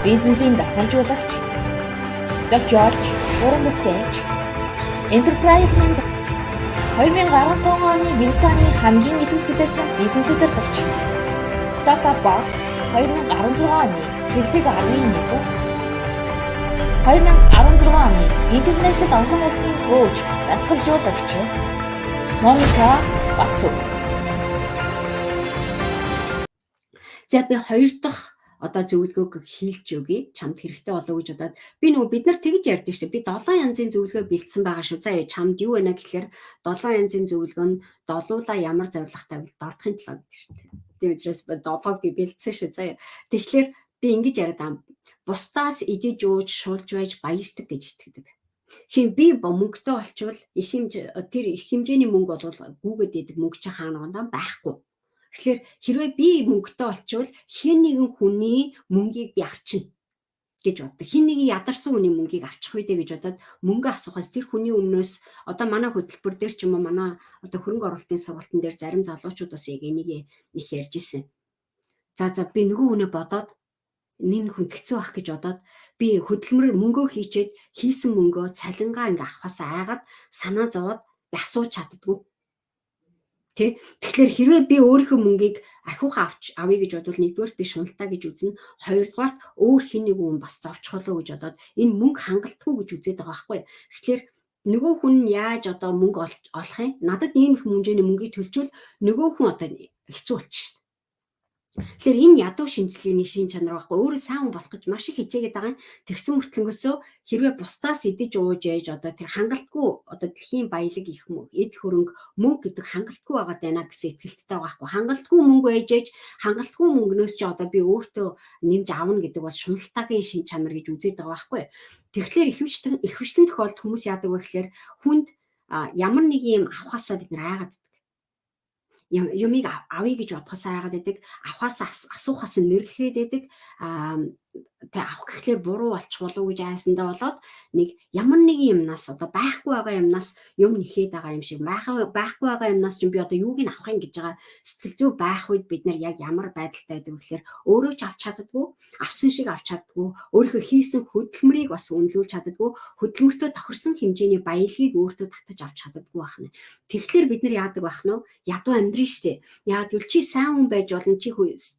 бизнесийн давталжуулагч, зохиолч, уран бүтээлч, Enterprise-ийн 2015 оны Британий хамгийн идэвх бүтээсэн бизнес удирдагч, стартап баг 2016 оны Хэлдэг 11, 2016 оны International олон улсын өөж давталжуулагч Моника Бацү. За би хоёр дахь зөвлөгөөг хийлж өгье. Чамд хэрэгтэй болов гэж бодоод бид нар тэгж ярьдэн шүү дээ. Би 7 янзын зөвлөгөө бэлдсэн байгаа шүү. За чамд юу байна гэхээр 7 янзын зөвлөгөө нь долуулаа ямар зорилготой вэ? Дордохын төлөө гэдэг шүү дээ. Тийм учраас 7-г би бэлдсэн шүү. За тэгэхээр би ингэж яриад ам. Бусдаас идэж ууж шулж байж баярдаг гэж итгэдэг. Хин би мөнгөтэй олчвол тэр их хэмжээний мөнгө бол гүгээд идэг мөнгө чи хаана байхгүй. Тэгэхээр хэрвээ би мөнгөтэй олчвол хэн нэгэн хүний мөнгийг би авчна гэж боддог. Хэн нэгэн ядарсан хүний мөнгийг авчих үедээ гэж бодоод мөнгө асуухаас тэр хүний өмнөөс манай хөтөлбөр дээр ч юм уу манай хөрөнгө оруулалтын сургалтын дээр зарим залуучууд бас яг энийг их ярьж ирсэн. За би нөгөө хүнээ бодоод нэг хүн хэцүү байх гэж бодоод би хөдөлмөр мөнгөө хийчээд хийсэн мөнгөө цалингаа авахаас айгаад санаа зовоод асууж чаддгүй. Тэгэхээр хэрвээ би өөрийнхөө мөнгийг ахиухан авъя гэж бодвол нэгдүгээр би шуналтаа гэж үзнэ. Хоёрдугаар өөр хин нэг хүн бас зовчхолоо гэж бодоод энэ мөнгө хангалтгүй гэж үзээд байгаа байхгүй. Тэгэхээр нөгөө хүн яаж мөнгө олох юм? Надад ийм их хэмжээний мөнгийг төлжүүл нөгөө хүн хэцүү болчих шээ. Тэгэхээр энэ ядуу шинжилгээний шин чанар байхгүй. Өөрөө сайн хүн болох гэж маш их хичээгээд байгаа юм. Тэгсэн мөртлөнгөөсөө хэрвээ бусдаас идэж ууж яж тэр хангалтгүй дэлхийн баялаг их эд хөрөнгө мөнгө гэдэг хангалтгүй байгаа даа гэсэн итгэлтэй байгаа байхгүй. Хангалтгүй мөнгө ээжээж хангалтгүй мөнгнөөс чи би өөртөө нэмж авна гэдэг бол шуналтаагийн шин чанар гэж үзээд байгаа байхгүй. Тэгэхээр ихэвчлэн тохиолдолд хүмүүс яадаг вэ гэхээр хүнд ямар нэг юм авахаасаа бид нар айгаад юмыг авъя гэж бодохоос айгаад байдаг, авахаас асуухаас нэрлэхэд байдаг, авах гэхлээр буруу болчих болов гэж айсандаа болоод нэг ямар нэг юмнаас байхгүй байгаа юмнаас юм нэхээд байгаа юм шиг байхгүй байгаа юмнаас ч би юуг нь авах юм гэж байгаа сэтгэл зүй байх үед бид нар яг ямар байдалтай байдаг вэ гэхээр өөрөө ч авч чаддаггүй, авсан шиг авч чаддаггүй, өөрийнхөө хийсэн хөдөлмөрийг бас үнэлүүлж чаддаггүй, хөдөлмөртөө тохирсон хэмжээний баялагийг өөртөө татаж авч чаддаггүй байна. Тэгэхээр бид нар яадаг байх нь ядуу амьдрын штэ. Яг гэвэл чи сайн хүн байж болно, чи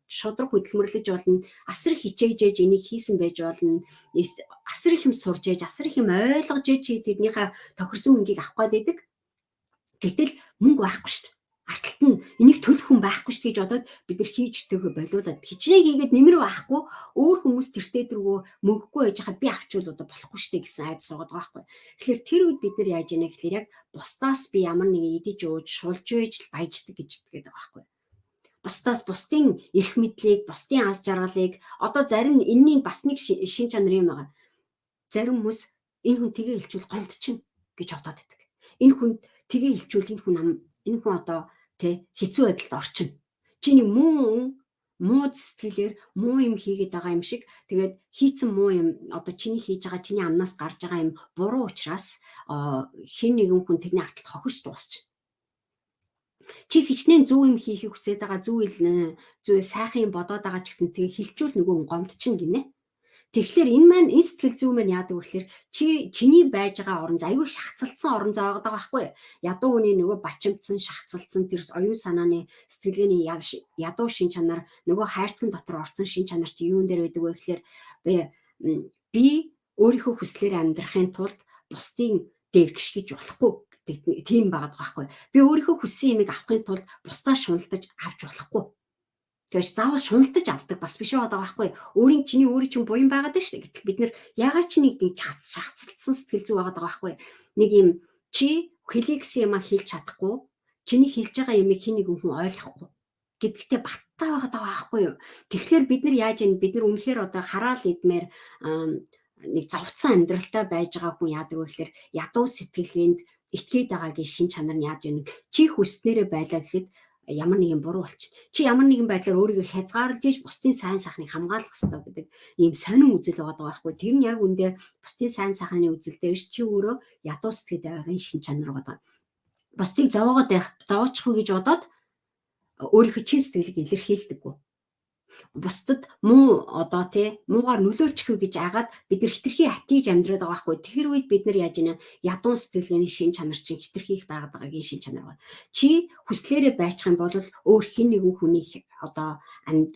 шудраг хөдөлмөрлөж болно, асар их хичээж энийг хийсэн байж болно, асар их юм сурж ээж, асар их юм ойлгож ээж чи тэрнийхээ тохирсон мөнгийг авах гээд байдаг. Гэтэл мөнгө байхгүй шүү дээ. Арталт нь энийг төлөх хүн байхгүй шүү гэж бодоод бид нар хийж төгөө болиулаад хичнээн хийгээд нэмэр байхгүй өөр хүмүүс тэртээ дөрвөө мөнгөгүй байж хаад би авчвал болохгүй шүү гэсэн айдас суугаад байгаа байхгүй. Тэгэхээр тэр үед бид нар яаж яана гэхээр яг бусдаас би ямар нэгэн идэж ууж шулж байж баяждаг гэж итгээд байгаа байхгүй. Бусдаас бусдын эрх мэдлийг, бусдын аз жаргалыг зарим энэний бас нэг шин чанар юм байгаа. Зарим хүмүүс энэ хүн тгээ хэлчихвэл гомдчихно гэж бодоод байдаг. Энэ хүн тгээ хэлчихвэл энэ хүн хэцүү байдалд орчин. Чиний муу сэтгэлээр муу юм хийгээд байгаа юм шиг тэгээд хийцэн муу юм чиний хийж байгаа чиний амнаас гарч байгаа юм буруу учраас хэн нэгэн хүн тэрний арталт хохиж дуусч. Чи хичнээн зөв юм хийхийг хүсээд байгаа, зөв сайхан юм бодоод байгаа ч гэсэн тэгээ хилчүүл нөгөө хүн гомдчихно гинэ. Тэгэхээр энэ сэтгэл зүй маань яадаг вэ гэхээр чиний байж байгаа орон зай аюул шахацлцсан орон зай байгаа байхгүй. Ядуу хүний нөгөө бачимдсан, шахацлцсан тэр оюун санааны сэтгэлгээний ядуу шин чанар нөгөө хайрцаг дотор орсон шин чанар чи юун дээр байдаг вэ гэхээр би өөрийнхөө хүслээр амьдрахын тулд бусдын дээр гიშгэж болохгүй. Тийм байгаа байхгүй. Би өөрийнхөө хүссэн юмыг авахын тулд бусдаа шуналтаж авч болохгүй. Тэгэж заавал шуналтаж авдаг бас биш байгаа байхгүй. Өөрийн чинь буян байгаад байна шүү дээ. Гэтэл бид нар ягаад ч нэг шахацлцсан сэтгэл зүй байгаа байхгүй. Нэг юм чи хэлий гэсэн юмаа хэлж чадахгүй, чиний хэлж байгаа юмыг хэн нэгэн хүн ойлгохгүй гэдэгтээ баттай байгаа байхгүй юу. Тэгэхээр бид нар яаж ийм бид нар үнэхээр хараал идмээр нэг зовцсон амьдралтай байж байгаа хүн яадаг вэ гэхээр ядуу сэтгэлгээнд итгээд байгаагийн шин чанар нь яаж юм чи хүснээрээ байлаа гэхэд ямар нэгэн буруу болчих. Чи ямар нэгэн байдлаар өөрийгөө хязгаарлаж иж бусдын сайн сайхныг хамгаалах хэрэгтэй гэдэг ийм сонин үзэл байгаа байхгүй. Тэр нь яг үндэ бусдын сайн сайхны үзэлтэй биш. Чи өөрөө ядуу сэтгэл байгагийн шин чанар байгаа. Бусдыг зовоочхгүй гэж бодоод өөрийнхөө чин сэтгэлийг илэрхийлдэггүй. Бусдад муу муугаар нөлөөчихөө гэж агаад бид нар хитрхи хатийж амьдраад байгаа байхгүй. Тэр үед бид нар яаж ийнэ? Ядуун сэтгэлгээний шин чанар чинь хитрхи их байгаад байгаагийн шин чанар байна. Чи хүслээрээ байчих юм бол өөр хин нэгэн хүний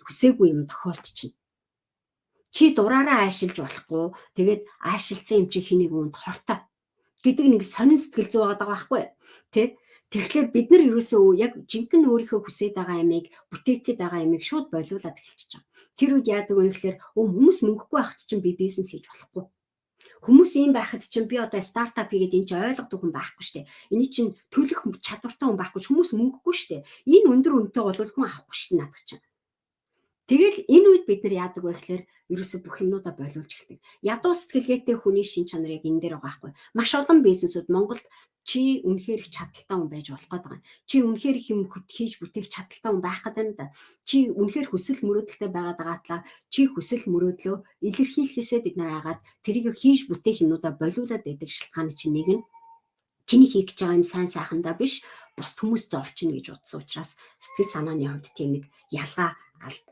хүсээгүй юм тохиолдчихно. Чи дураараа аашилж болохгүй. Тэгээд аашилцсан юм чи хин нэгэн хүнд хортой гэдэг нэг сонин сэтгэл зүй байгаа байхгүй. Тэ? Тэгэхээр бид нар ерөөсөө яг жинхэнэ өөрийнхөө хүсээд байгаа ямиг бүтээх гээд байгаа ямиг шууд болиулаад эхэлчихэж байгаа. Тэр үед яадаг вэ гэхээр хүмүүс мөнгөгүй байхад чинь би бизнес хийж болохгүй. Хүмүүс ийм байхад чинь би одоо стартап хийгээд энэ чинь ойлгодог хүн байхгүй штэ. Эний чинь төлөх чадвартай хүн байхгүй. Хүмүүс мөнгөгүй штэ. Энэ өндөр үнэтэй бол хүн авахгүй штэ надад чинь. Тэгэл энэ үед бид нар яадаг вэ гэхээр ерөөсөө бүх юмнуудаа болиулж эхэлдэг. Ядуу сэтгэлгээтэй хүний шин чанар яг энэ дээр байгаа байхгүй. Маш олон бизнесүүд Монголд чи үнэхээр их чадaltaй хүн байж болох гэдэг юм. Чи үнэхээр их юм хийж бүтээх чадaltaй хүн байх гэдэг юм да. Чи үнэхээр хүсэл мөрөөдөлтэй байгаад байгаатлаа чи хүсэл мөрөөдлөө илэрхийлэхээсээ бид нар хагаад тэрийг хийж бүтээх юмнуудаа болиулаад байдаг шалтгааны чинь нэг нь чиний хийх гэж байгаа юм сайн сайхандаа биш бус хүмүүс зовчихно гэж утсан учраас сэтгэл санааны хувьд тийм нэг ялгаа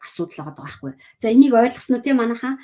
асуудал байгаа байхгүй. За энийг ойлгосноо тийм манайхаа